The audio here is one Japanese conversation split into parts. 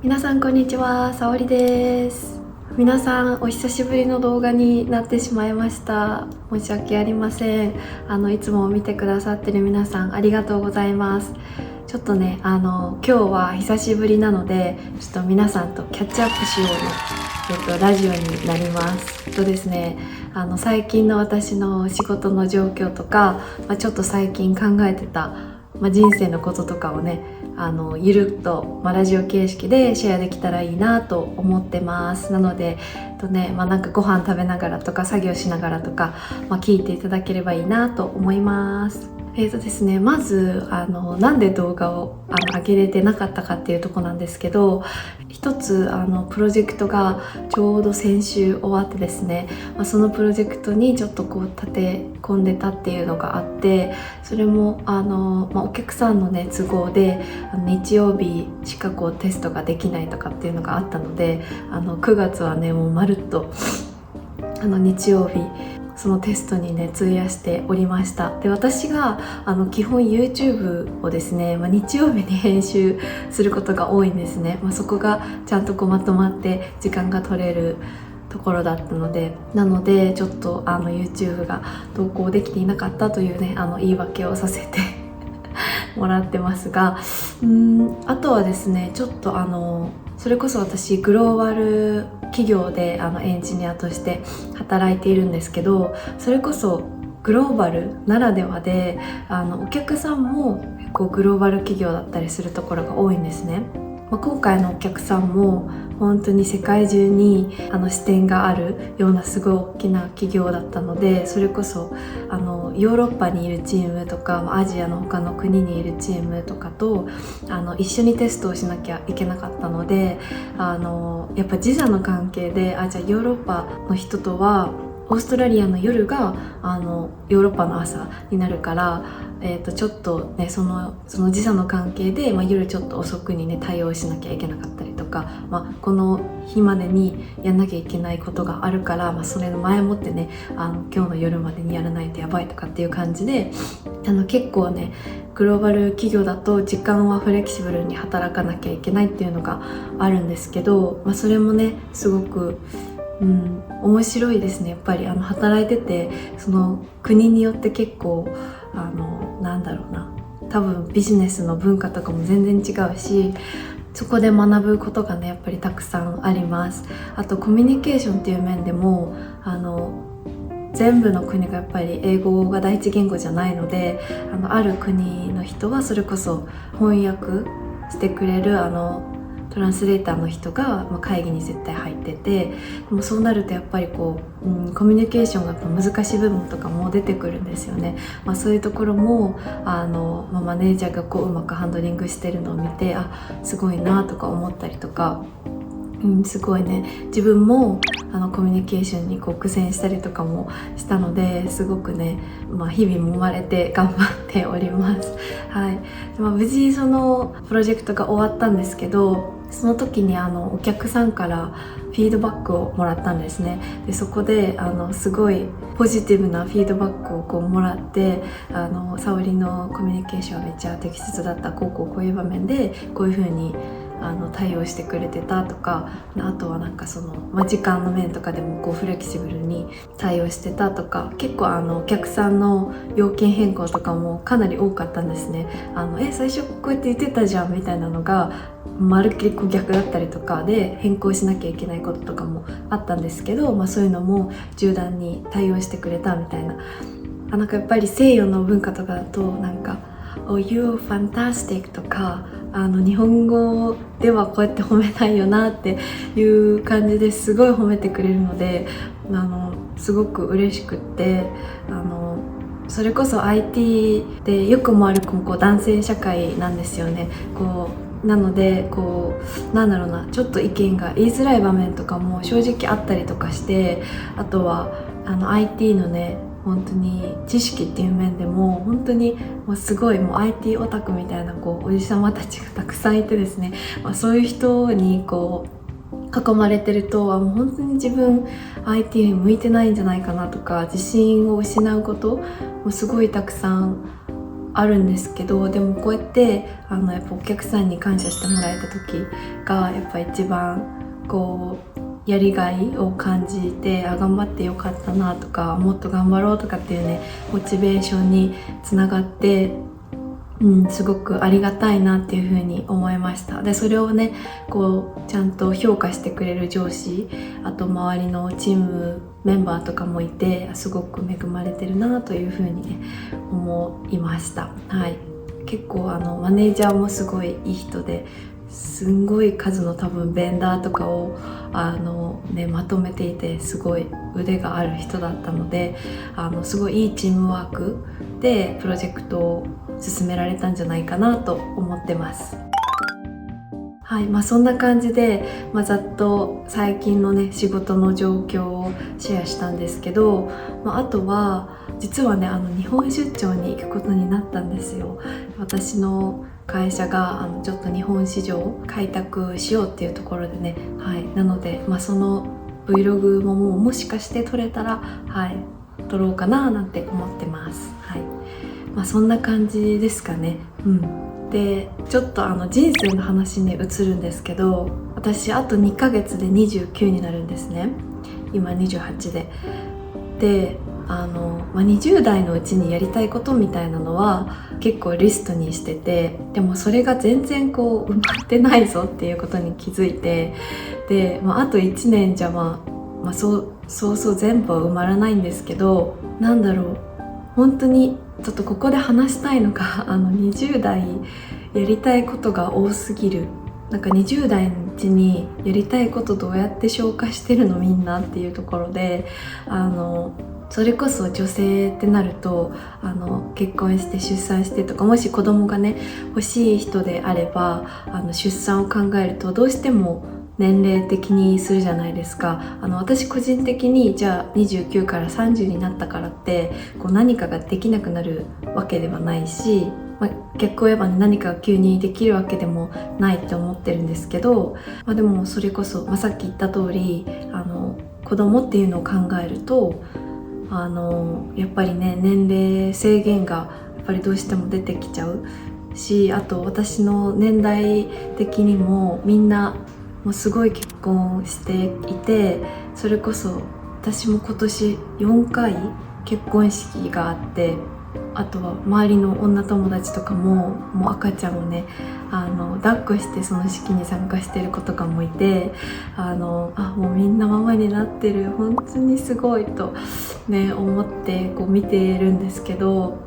皆さんこんにちは、さおりです。皆さんお久しぶりの動画になってしまいました。申し訳ありません。いつも見てくださってる皆さんありがとうございます。ちょっとね、今日は久しぶりなのでちょっと皆さんとキャッチアップしようの、ラジオになります。とですね、最近の私の仕事の状況とか、ちょっと最近考えてた、人生のこととかをね、ゆるっと、ラジオ形式でシェアできたらいいなと思ってます。なのでなんかご飯食べながらとか作業しながらとか、聞いていただければいいなと思います。ですね、まずなんで動画を上げれてなかったかっていうとこなんですけど、一つプロジェクトがちょうど先週終わってですね、そのプロジェクトにちょっとこう立て込んでたっていうのがあって、それもお客さんのね都合で日曜日しかこうテストができないとかっていうのがあったので、9月はねもうまるっと日曜日そのテストにね費やしておりました。で、私が基本 YouTube をですね、日曜日に編集することが多いんですね。そこがちゃんとこうまとまって時間が取れるところだったので、ちょっとYouTube が投稿できていなかったというね言い訳をさせてもらってますが、あとはですね、ちょっとそれこそ私グローバル企業でエンジニアとして働いているんですけど、それこそグローバルならではでお客さんも結構グローバル企業だったりするところが多いんですね。今回のお客さんも本当に世界中に支店があるようなすごい大きな企業だったので、それこそヨーロッパにいるチームとかアジアの他の国にいるチームとかと一緒にテストをしなきゃいけなかったので、やっぱ時差の関係でじゃあヨーロッパの人とはオーストラリアの夜がヨーロッパの朝になるから、ちょっとねその時差の関係で、夜ちょっと遅くにね対応しなきゃいけなかったりとか、この日までにやんなきゃいけないことがあるから、それの前もってね今日の夜までにやらないとやばいとかっていう感じで結構ねグローバル企業だと時間はフレキシブルに働かなきゃいけないっていうのがあるんですけど、それもねすごく面白いですね。やっぱり働いててその国によって結構なんだろうな、多分ビジネスの文化とかも全然違うし、そこで学ぶことがねやっぱりたくさんあります。あとコミュニケーションっていう面でも全部の国がやっぱり英語が第一言語じゃないので、ある国の人はそれこそ翻訳してくれるトランスレーターの人が会議に絶対入ってて、でもそうなるとやっぱりこう、コミュニケーションがやっぱ難しい部分とかも出てくるんですよね。そういうところもマネージャーがこううまくハンドリングしてるのを見てすごいなとか思ったりとか、すごいね自分もコミュニケーションにこう苦戦したりとかもしたので、すごくね、日々揉まれて頑張っております。はい。無事そのプロジェクトが終わったんですけど、その時にお客さんからフィードバックをもらったんですね。でそこですごいポジティブなフィードバックをこうもらって、沙織のコミュニケーションはめっちゃ適切だった、こういう場面でこういう風に対応してくれてたとか、あとはなんかその、時間の面とかでもこうフレキシブルに対応してたとか、結構お客さんの要件変更とかもかなり多かったんですね。最初こうやって言ってたじゃんみたいなのがまるっきりこう逆だったりとかで変更しなきゃいけないこととかもあったんですけど、そういうのも柔軟に対応してくれたみたいな。なんかやっぱり西洋の文化とかだとなんか「Oh, you're fantastic」とか日本語ではこうやって褒めないよなっていう感じですごい褒めてくれるので、すごく嬉しくってそれこそ IT で良くも悪くもこう男性社会なんですよね。なのでなんだろうな、ちょっと意見が言いづらい場面とかも正直あったりとかして、あとはIT のね本当に知識っていう面でも本当にもうすごいIT オタクみたいなおじさまたちがたくさんいてですね、そういう人に囲まれてるともう本当に自分 IT に向いてないんじゃないかなとか、自信を失うこともすごいたくさんあるんですけど、でもこうやってやっぱお客さんに感謝してもらえた時がやっぱ一番こうやりがいを感じて、頑張ってよかったなとか、もっと頑張ろうとかっていうねモチベーションにつながって、すごくありがたいなっていうふうに思いました。でそれをねこうちゃんと評価してくれる上司、あと周りのチームメンバーとかもいて、すごく恵まれてるなというふうにね思いました。はい、結構マネージャーもすごいいい人で、すんごい数の多分ベンダーとかをまとめていて、すごい腕がある人だったので、すごいいいチームワークでプロジェクトを進められたんじゃないかなと思ってます。はい、そんな感じで、ざっと最近のね仕事の状況をシェアしたんですけど、あとは実はね日本出張に行くことになったんですよ。私の会社がちょっと日本市場を開拓しようっていうところでね、はい、なので、その Vlog ももしかして撮れたら、はい、撮ろうかななんて思ってます。はい、そんな感じですかね。でちょっと人生の話に移るんですけど、私あと2ヶ月で29になるんですね。今28で20代のうちにやりたいことみたいなのは結構リストにしてて、でもそれが全然こう埋まってないぞっていうことに気づいて、で、あと1年じゃそう全部は埋まらないんですけど、なんだろう、本当にちょっとここで話したいのが20代やりたいことが多すぎる。なんか20代のうちにやりたいことどうやって消化してるのみんなっていうところで、それこそ女性ってなると結婚して出産してとか、もし子供がね欲しい人であれば出産を考えるとどうしても年齢的にするじゃないですか。私個人的にじゃあ29から30になったからってこう何かができなくなるわけではないし、逆を言えば、ね、何かが急にできるわけでもないって思ってるんですけど、でもそれこそ、さっき言った通り子供っていうのを考えるとやっぱりね年齢制限がやっぱりどうしても出てきちゃうし、あと私の年代的にもみんなもうすごい結婚していて、それこそ私も今年4回結婚式があって、あとは周りの女友達とかもう赤ちゃんをね抱っこしてその式に参加してる子とかもいて、もうみんなママになってる、本当にすごいとね思ってこう見てるんですけど、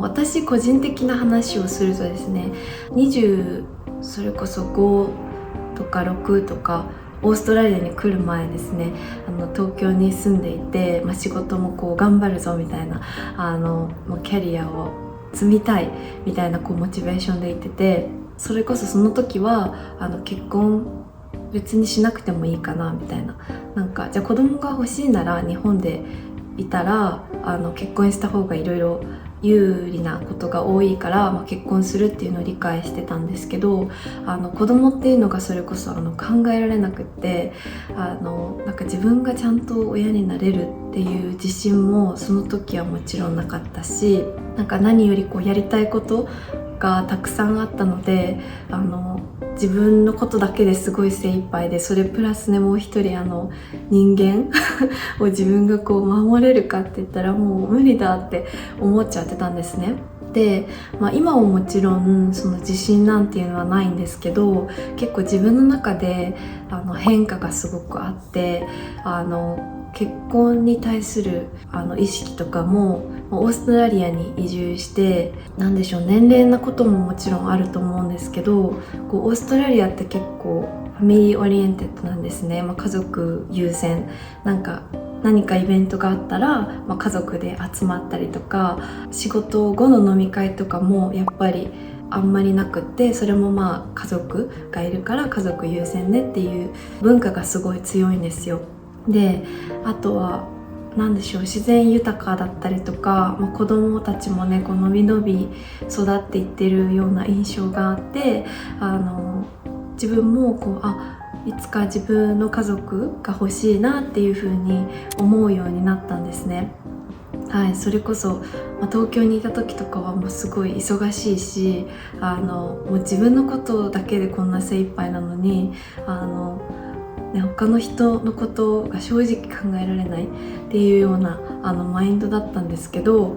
私個人的な話をするとですね、20それこそ5とか6とかオーストラリアに来る前ですね、東京に住んでいて、仕事もこう頑張るぞみたいなもうキャリアを積みたいみたいなこうモチベーションでいてて、それこそその時は結婚別にしなくてもいいかなみたいな、なんかじゃあ子供が欲しいなら日本でいたら結婚した方がいろいろ有利なことが多いから、結婚するっていうのを理解してたんですけど、子供っていうのがそれこそ考えられなくって、なんか自分がちゃんと親になれるっていう自信もその時はもちろんなかったし、なんか何よりこうやりたいことがたくさんあったので、自分のことだけですごい精一杯で、それプラスねもう一人人間を自分がこう守れるかって言ったらもう無理だって思っちゃってたんですね。で、今ももちろんその自信なんていうのはないんですけど、結構自分の中で変化がすごくあって、結婚に対する意識とかもオーストラリアに移住して、なんでしょう、年齢なことももちろんあると思うんですけど、こうオーストラリアって結構ファミリーオリエンテッドなんですね。家族優先、なんか何かイベントがあったら、家族で集まったりとか、仕事後の飲み会とかもやっぱりあんまりなくって、それも家族がいるから家族優先ねっていう文化がすごい強いんですよ。で、あとは何でしょう、自然豊かだったりとか、子供たちもねこうのびのび育っていってるような印象があって、自分もこういつか自分の家族が欲しいなっていう風に思うようになったんですね。はい、それこそ、東京にいた時とかはもうすごい忙しいし、もう自分のことだけでこんな精一杯なのに他の人のことが正直考えられないっていうようなマインドだったんですけど、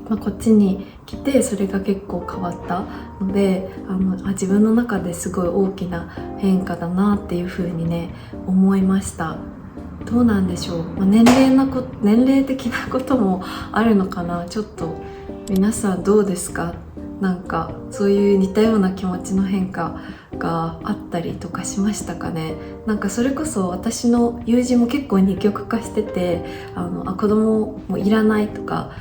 こっちに来てそれが結構変わったので、自分の中ですごい大きな変化だなっていう風にね思いました。どうなんでしょう、年齢的なこともあるのかな。ちょっと皆さんどうですか？なんかそういう似たような気持ちの変化があったりとかしましたかね。なんかそれこそ私の友人も結構二極化してて、子供もいらないとか、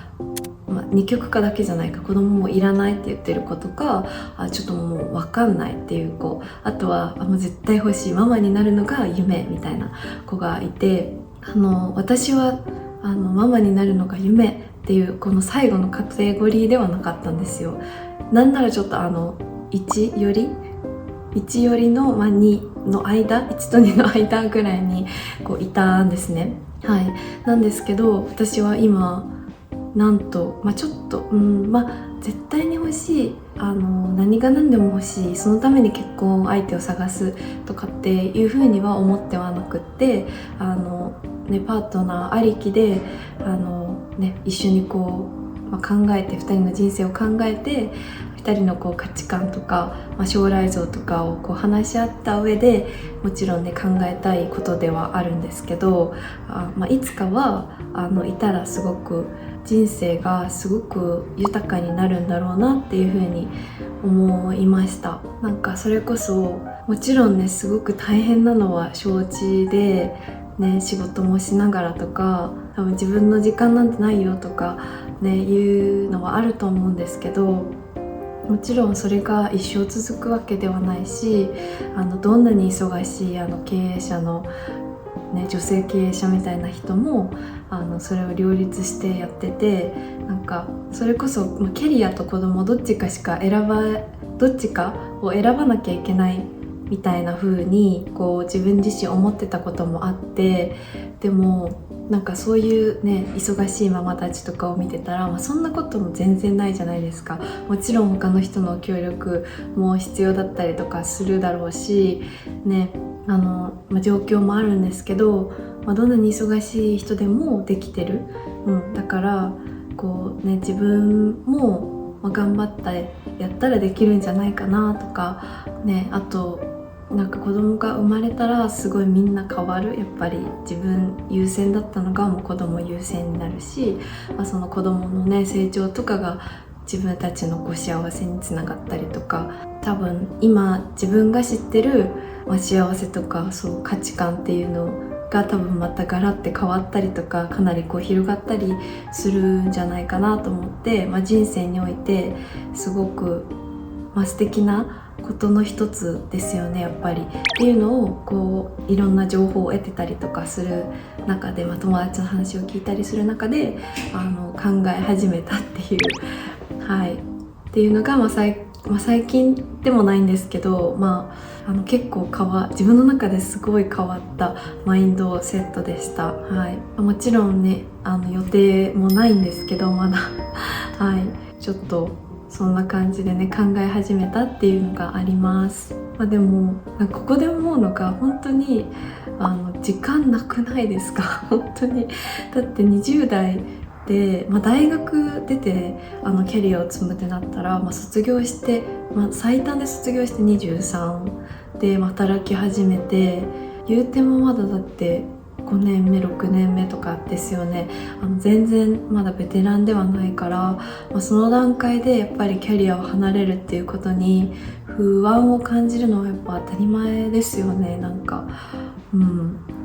二極化だけじゃないか、子供もいらないって言ってる子とか、ちょっともう分かんないっていう子、あとはもう絶対欲しい、ママになるのが夢みたいな子がいて、私はママになるのが夢っていうこの最後のカテゴリーではなかったんですよ。なんならちょっと1よりの、2の間、1と2の間ぐらいにこういたんですね。はい、なんですけど私は今なんと、ちょっと、絶対に欲しい、何が何でも欲しい、そのために結婚相手を探すとかっていうふうには思ってはなくって、パートナーありきで一緒にこう、考えて、2人の人生を考えて、2人のこう価値観とか、将来像とかをこう話し合った上でもちろんね考えたいことではあるんですけど、いつかはいたらすごく人生がすごく豊かになるんだろうなっていうふうに思いました。なんかそれこそもちろんねすごく大変なのは承知で、仕事もしながらとか、多分自分の時間なんてないよとかいうのはあると思うんですけど、もちろんそれが一生続くわけではないし、どんなに忙しい経営者の、女性経営者みたいな人もそれを両立してやってて、なんかそれこそ、キャリアと子供どっちかを選ばなきゃいけないみたいな風にこう自分自身思ってたこともあって、でもなんかそういうね忙しいママたちとかを見てたら、そんなことも全然ないじゃないですか。もちろん他の人の協力も必要だったりとかするだろうしね、状況もあるんですけど、どんなに忙しい人でもできてる、だからこう自分も頑張ったやったらできるんじゃないかなとかあとなんか子供が生まれたらすごいみんな変わる。やっぱり自分優先だったのがもう子供優先になるし、その子供の成長とかが自分たちのこう幸せにつながったりとか、多分今自分が知ってる、幸せとかそう価値観っていうのが多分またガラッて変わったりとか、かなりこう広がったりするんじゃないかなと思って、人生においてすごく、素敵なことの一つですよねやっぱりっていうのをこういろんな情報を得てたりとかする中で、友達の話を聞いたりする中で考え始めたっていうっていうのが、最近でもないんですけど、結構自分の中ですごい変わったマインドセットでした。もちろんね予定もないんですけどまだちょっとそんな感じで考え始めたっていうのがあります。でもここで思うのが本当に時間なくないですか本当に。だって20代で、大学出てキャリアを積むってなったら、卒業して、最短で卒業して23で働き始めて、言うてもまだだって5年目6年目とかですよね。全然まだベテランではないから、その段階でやっぱりキャリアを離れるっていうことに不安を感じるのはやっぱ当たり前ですよね。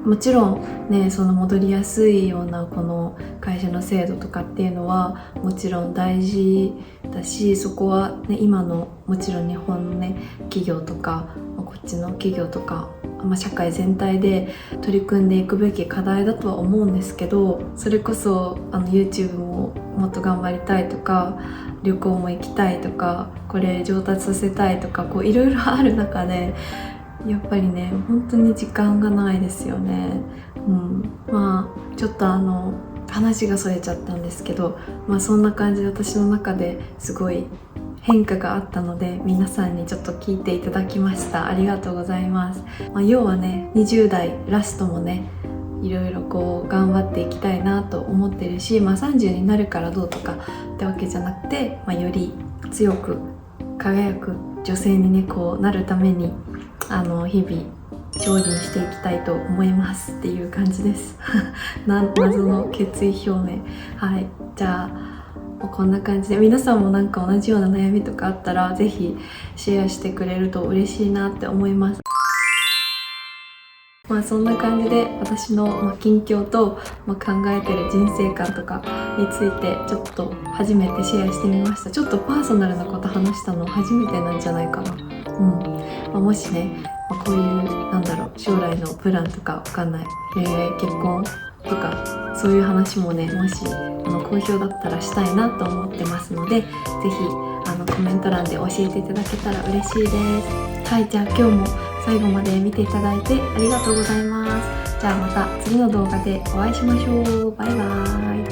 もちろんその戻りやすいようなこの会社の制度とかっていうのはもちろん大事だし、そこは今のもちろん日本の企業とかこっちの企業とか社会全体で取り組んでいくべき課題だとは思うんですけど、それこそYouTube ももっと頑張りたいとか、旅行も行きたいとか、これ上達させたいとか、いろいろある中でやっぱり本当に時間がないですよね。ちょっと話がそれちゃったんですけど、そんな感じで私の中ですごい変化があったので、皆さんにちょっと聞いていただきました。ありがとうございます。要はね、20代ラストもね、いろいろこう頑張っていきたいなと思ってるし、30になるからどうとかってわけじゃなくて、より強く輝く女性にねこうなるために日々精進していきたいと思いますっていう感じです謎の決意表明。はい、じゃあこんな感じで、皆さんもなんか同じような悩みとかあったらぜひシェアしてくれると嬉しいなって思います。そんな感じで私の近況と考えてる人生観とかについてちょっと初めてシェアしてみました。ちょっとパーソナルなこと話したの初めてなんじゃないかな。もしね、こういう将来のプランとかわかんない、結婚とかそういう話もね、もし好評だったらしたいなと思ってますので、ぜひコメント欄で教えていただけたら嬉しいです。はい、じゃあ今日も最後まで見ていただいてありがとうございます。じゃあまた次の動画でお会いしましょう。バイバーイ。